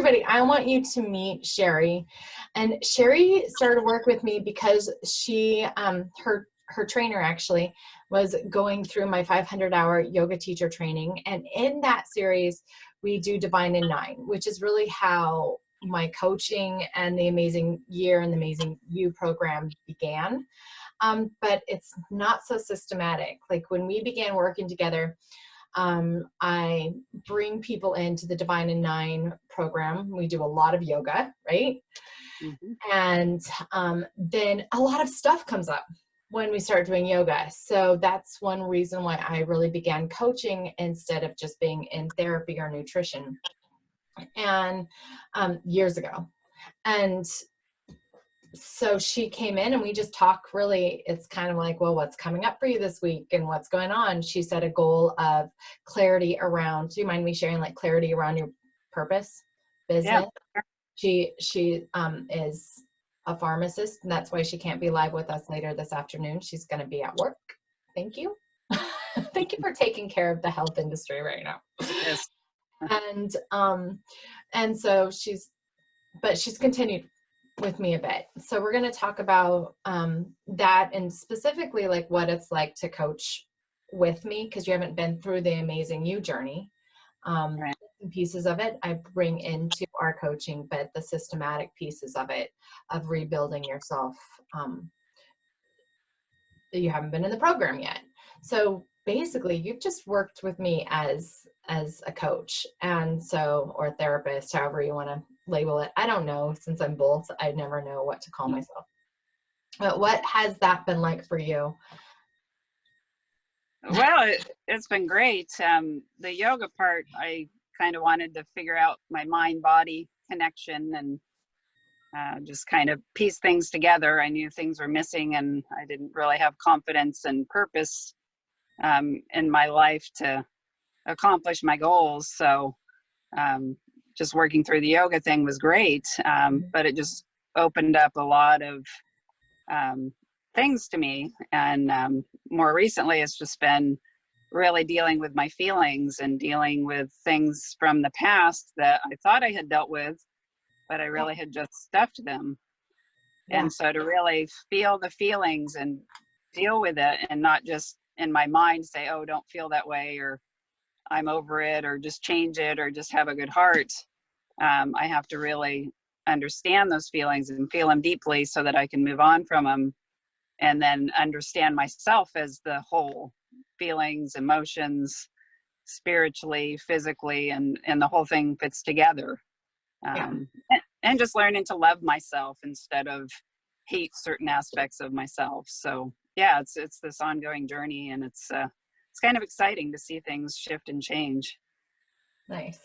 everybody, I want you to meet Cheri. And Cheri started to work with me because she, her trainer actually was going through my 500-hour yoga teacher training. And in that series, we do Divine in 9, which is really how my coaching and the Amazing Year and the Amazing You program began. But it's not so systematic. Like when we began working together, I bring people into the Divine in 9 program. We do a lot of yoga, right? Mm-hmm. And then a lot of stuff comes up when we start doing yoga. So that's one reason why I really began coaching instead of just being in therapy or nutrition, and years ago. And so she came in and we just talk really, it's kind of like, well, what's coming up for you this week and what's going on? She set a goal of clarity around, do you mind me sharing like clarity around your purpose, business? Yeah. She is a pharmacist, and that's why she can't be live with us later this afternoon. She's going to be at work. Thank you. Thank you for taking care of the health industry right now. Yes. And so she's continued with me a bit. So we're going to talk about that, and specifically like what it's like to coach with me, because you haven't been through the Amazing You journey. Right. Pieces of it I bring into our coaching, but the systematic pieces of it, of rebuilding yourself, you haven't been in the program yet. So basically you've just worked with me as a coach, and so, or a therapist, however you want to label it. I don't know, since I'm both, I never know what to call myself. But what has that been like for you? Well, it's been great. The yoga part, I kind of wanted to figure out my mind-body connection and just kind of piece things together. I knew things were missing, and I didn't really have confidence and purpose in my life to accomplish my goals. So just working through the yoga thing was great, but it just opened up a lot of things to me. And more recently, it's just been really dealing with my feelings and dealing with things from the past that I thought I had dealt with, but I really had just stuffed them. Yeah. And so to really feel the feelings and deal with it, and not just in my mind say, oh, don't feel that way, or I'm over it, or just change it, or just have a good heart. I have to really understand those feelings and feel them deeply so that I can move on from them, and then understand myself as the whole, feelings, emotions, spiritually, physically, and the whole thing fits together. And just learning to love myself instead of hate certain aspects of myself. So yeah, it's this ongoing journey, and it's kind of exciting to see things shift and change. Nice.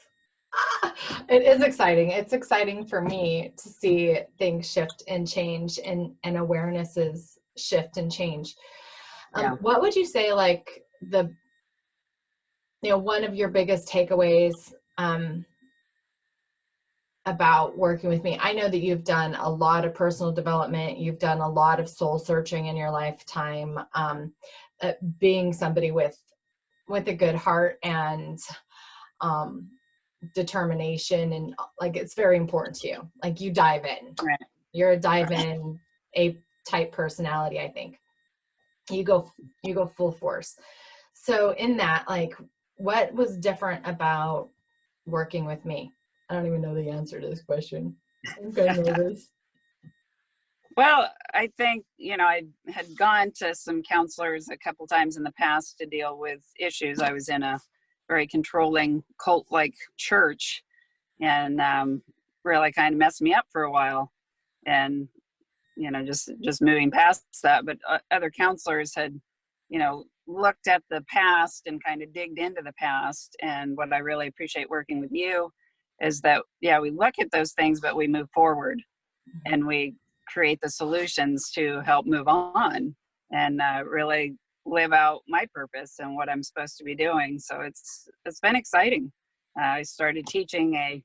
It is exciting. It's exciting for me to see things shift and change, and awarenesses shift and change. Yeah. What would you say, like, one of your biggest takeaways about working with me? I know that you've done a lot of personal development. You've done a lot of soul searching in your lifetime, being somebody with a good heart and determination, and like, it's very important to you. Like, you dive in. Right. You're a dive in, A type personality. I think you go full force. So in that, like, what was different about working with me? I don't even know the answer to this question. I'm kind of nervous. Well, I think, I had gone to some counselors a couple times in the past to deal with issues. I was in a very controlling cult-like church, and really kind of messed me up for a while. And, just moving past that. But other counselors had, looked at the past and kind of digged into the past. And what I really appreciate working with you is that, we look at those things, but we move forward and we create the solutions to help move on and really live out my purpose and what I'm supposed to be doing. So it's been exciting. I started teaching a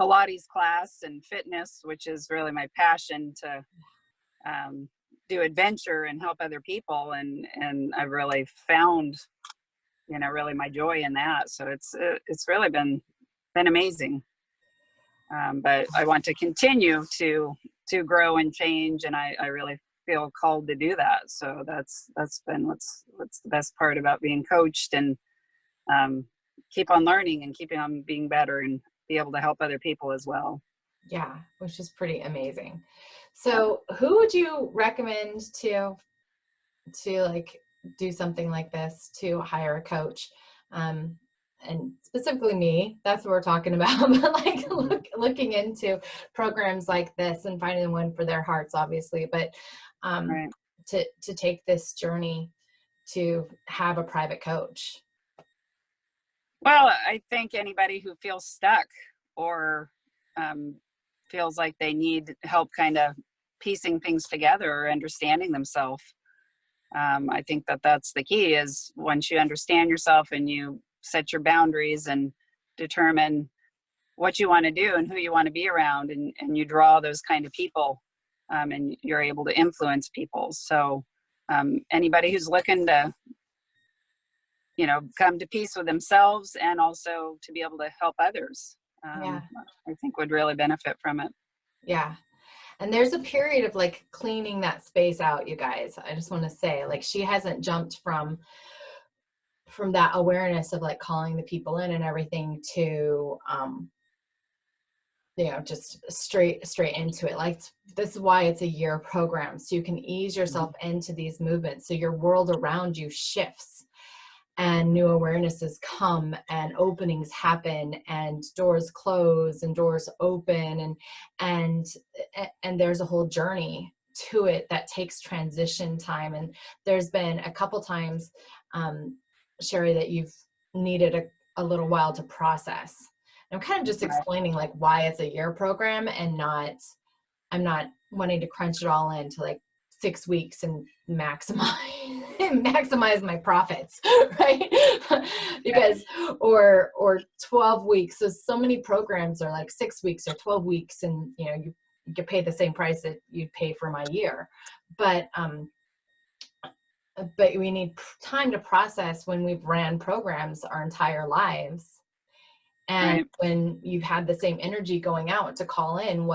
Pilates class and fitness, which is really my passion, to do adventure and help other people. And I've really found, really my joy in that. So it's really been amazing. But I want to continue to grow and change, and I really feel called to do that. So that's been what's the best part about being coached, and keep on learning and keeping on being better and be able to help other people as well. Yeah, which is pretty amazing. Yep. So who would you recommend to like do something like this, to hire a coach? Um, and specifically me, that's what we're talking about, but like Mhm. looking into programs like this and finding one for their hearts, obviously, but um, Right. to take this journey to have a private coach. Well, I think anybody who feels stuck or um, feels like they need help kind of piecing things together or understanding themselves. I think that that's the key, is once you understand yourself and you set your boundaries and determine what you want to do and who you want to be around, and you draw those kind of people, and you're able to influence people. So anybody who's looking to, come to peace with themselves and also to be able to help others, Yeah. I think would really benefit from it. Yeah. And there's a period of like cleaning that space out, you guys. I just want to say, like, she hasn't jumped from that awareness of like calling the people in and everything to just straight into it. Like, this is why it's a year program, so you can ease yourself Mhm. into these movements, so your world around you shifts and new awarenesses come and openings happen and doors close and doors open, and and there's a whole journey to it that takes transition time. And there's been a couple times, um, Cheri, that you've needed a little while to process. I'm kind of just Right. explaining like why it's a year program, and not, I'm not wanting to crunch it all into like 6 weeks and maximize my profits, right? Yep. Because or 12 weeks. So many programs are like 6 weeks or 12 weeks, and you get paid the same price that you'd pay for my year. But we need time to process when we've ran programs our entire lives, and Right. when you've had the same energy going out to call in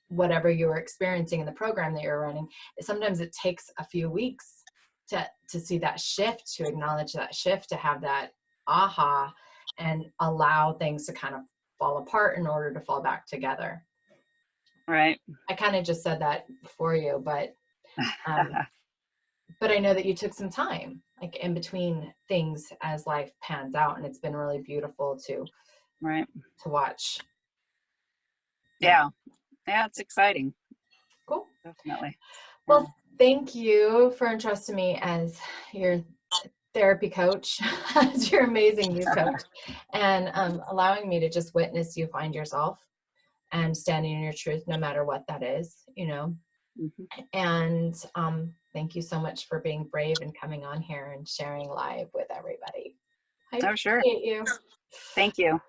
whatever you were experiencing in the program that you're running. Sometimes it takes a few weeks to see that shift, to acknowledge that shift, to have that aha, and allow things to kind of fall apart in order to fall back together. Right. I kind of just said that for you, um, but I know that you took some time, like in between things, as life pans out, and it's been really beautiful Right. to watch. Yeah, Yeah. Yeah. It's exciting. cool. Definitely. Yeah. Well, thank you for entrusting me as your therapy coach, as your amazing you coach, and allowing me to just witness you find yourself and standing in your truth, no matter what that is. Mhm. And thank you so much for being brave and coming on here and sharing live with everybody. I Oh, sure. appreciate you. Thank you.